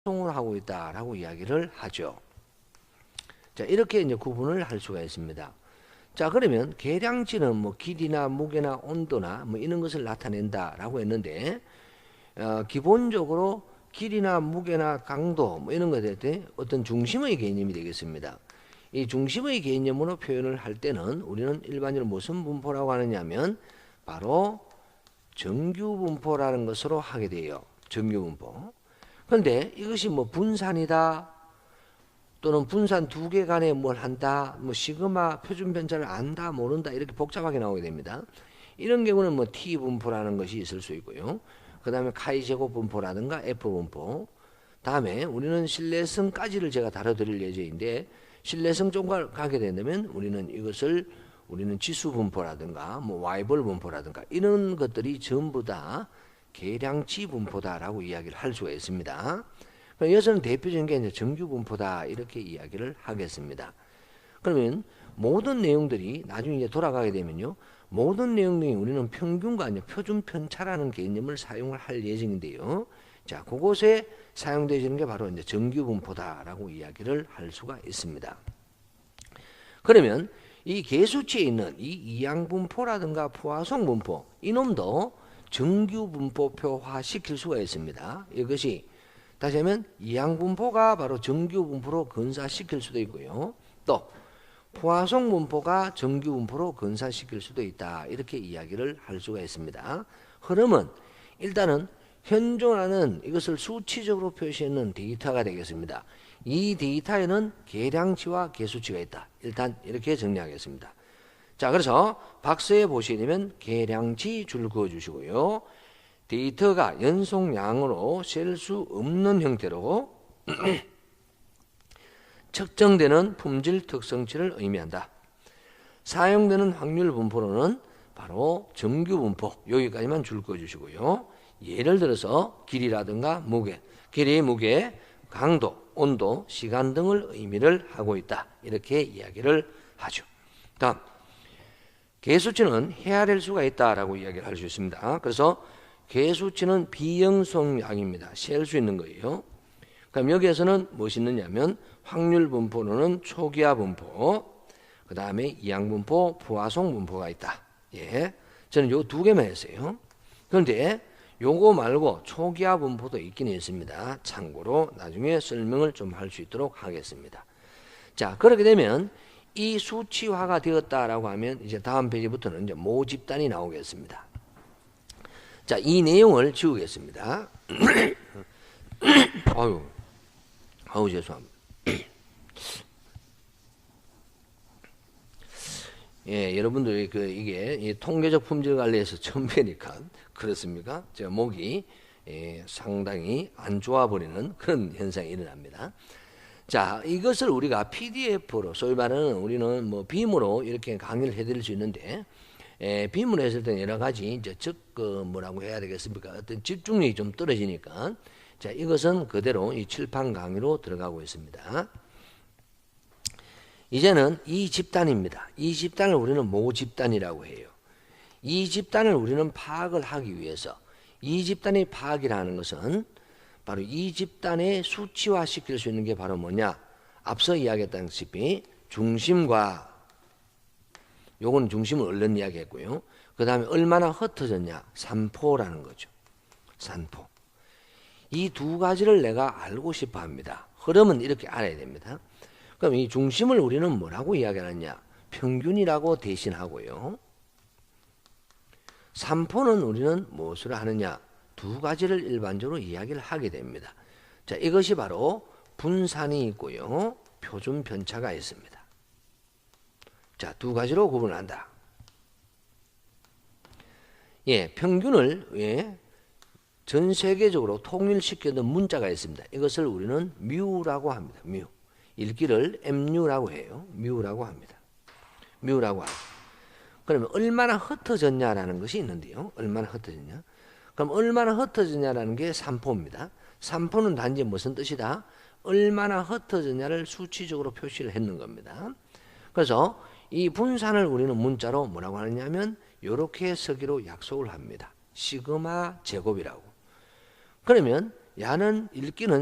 포화송을 하고 있다라고 이야기를 하죠. 자, 이렇게 이제 구분을 할 수가 있습니다. 자, 그러면 계량치는 뭐 길이나 무게나 온도나 뭐 이런 것을 나타낸다라고 했는데, 기본적으로 길이나 무게나 강도 뭐 이런 것에 대해 어떤 중심의 개념이 되겠습니다. 이 중심의 개념으로 표현을 할 때는 우리는 일반적으로 무슨 분포라고 하느냐면 바로 정규분포라는 것으로 하게 돼요. 정규분포. 그런데 이것이 뭐 분산이다 또는 분산 두 개 간에 뭘 한다, 뭐 시그마 표준 편차를 안다 모른다 이렇게 복잡하게 나오게 됩니다. 이런 경우는 뭐 T 분포라는 것이 있을 수 있고요. 그 다음에 카이 제곱 분포라든가 F 분포. 다음에 우리는 신뢰성까지를 제가 다뤄드릴 예정인데, 신뢰성 쪽으로 가게 된다면 우리는 지수 분포라든가 뭐 Y볼 분포라든가 이런 것들이 전부 다 계량치 분포다라고 이야기를 할 수가 있습니다. 여기서는 대표적인 게 이제 정규 분포다 이렇게 이야기를 하겠습니다. 그러면 모든 내용들이 나중에 이제 돌아가게 되면요, 모든 내용들이 우리는 평균과 아니라 표준 편차라는 개념을 사용을 할 예정인데요. 자, 그곳에 사용되시는 게 바로 이제 정규 분포다라고 이야기를 할 수가 있습니다. 그러면 이 계수치에 있는 이 이항 분포라든가 포화송 분포, 이놈도 정규 분포표화 시킬 수가 있습니다. 이것이 다시 하면 이항 분포가 바로 정규 분포로 근사시킬 수도 있고요. 또 포화송 분포가 정규 분포로 근사시킬 수도 있다. 이렇게 이야기를 할 수가 있습니다. 흐름은 일단은 현존하는 이것을 수치적으로 표시하는 데이터가 되겠습니다. 이 데이터에는 계량치와 계수치가 있다. 일단 이렇게 정리하겠습니다. 자, 그래서 박스에 보시면 계량치 줄 그어주시고요. 데이터가 연속량으로 셀 수 없는 형태로 측정되는 품질 특성치를 의미한다. 사용되는 확률 분포로는 바로 정규 분포, 여기까지만 줄 그어주시고요. 예를 들어서 길이라든가 무게, 길이, 무게, 강도, 온도, 시간 등을 의미를 하고 있다. 이렇게 이야기를 하죠. 다음, 계수치는 헤아릴 수가 있다라고 이야기를 할 수 있습니다. 그래서 계수치는 비영속량입니다. 셀 수 있는 거예요. 그럼 여기에서는 무엇이 있느냐면 확률 분포로는 초기화 분포, 그 다음에 이항 분포, 포화송 분포가 있다. 예, 저는 요 두 개만 했어요. 그런데 요거 말고 초기화 분포도 있긴 있습니다. 참고로 나중에 설명을 좀 할 수 있도록 하겠습니다. 자, 그렇게 되면 이 수치화가 되었다라고 하면 이제 다음 페이지부터는 이제 모집단이 나오겠습니다. 자, 이 내용을 지우겠습니다. 아유, 죄송합니다. 예, 여러분들이 이게 통계적 품질 관리에서 처음 뵈니까 그렇습니까? 제가 목이 상당히 안 좋아 버리는 그런 현상이 일어납니다. 자, 이것을 우리가 PDF로, 소위 말하는 우리는 뭐 빔으로 이렇게 강의를 해드릴 수 있는데, 빔으로 했을 때는 여러 가지 이제 뭐라고 해야 되겠습니까? 어떤 집중력이 좀 떨어지니까, 자, 이것은 그대로 이 칠판 강의로 들어가고 있습니다. 이제는 이 집단입니다. 이 집단을 우리는 모집단이라고 해요. 이 집단을 우리는 파악을 하기 위해서, 이 집단의 파악이라는 것은 바로 이 집단의 수치화 시킬 수 있는 게 바로 뭐냐? 앞서 이야기했다시피 중심과, 요건 중심을 얼른 이야기했고요. 그 다음에 얼마나 흩어졌냐? 산포라는 거죠. 산포. 이 두 가지를 내가 알고 싶어 합니다. 흐름은 이렇게 알아야 됩니다. 그럼 이 중심을 우리는 뭐라고 이야기하느냐? 평균이라고 대신하고요. 산포는 우리는 무엇을 하느냐? 두 가지를 일반적으로 이야기를 하게 됩니다. 자, 이것이 바로 분산이 있고요. 표준 편차가 있습니다. 자, 두 가지로 구분한다. 예, 평균을 전 세계적으로 통일시켜둔 문자가 있습니다. 이것을 우리는 뮤라고 합니다. 뮤. 읽기를 MU라고 해요. 뮤라고 합니다. 뮤라고 하죠. 그러면 얼마나 흩어졌냐라는 것이 있는데요. 얼마나 흩어졌냐? 그럼 얼마나 흩어졌냐라는 게 산포입니다. 산포는 단지 무슨 뜻이다? 얼마나 흩어졌냐를 수치적으로 표시를 했는 겁니다. 그래서 이 분산을 우리는 문자로 뭐라고 하느냐면 이렇게 쓰기로 약속을 합니다. 시그마 제곱이라고. 그러면 야는 읽기는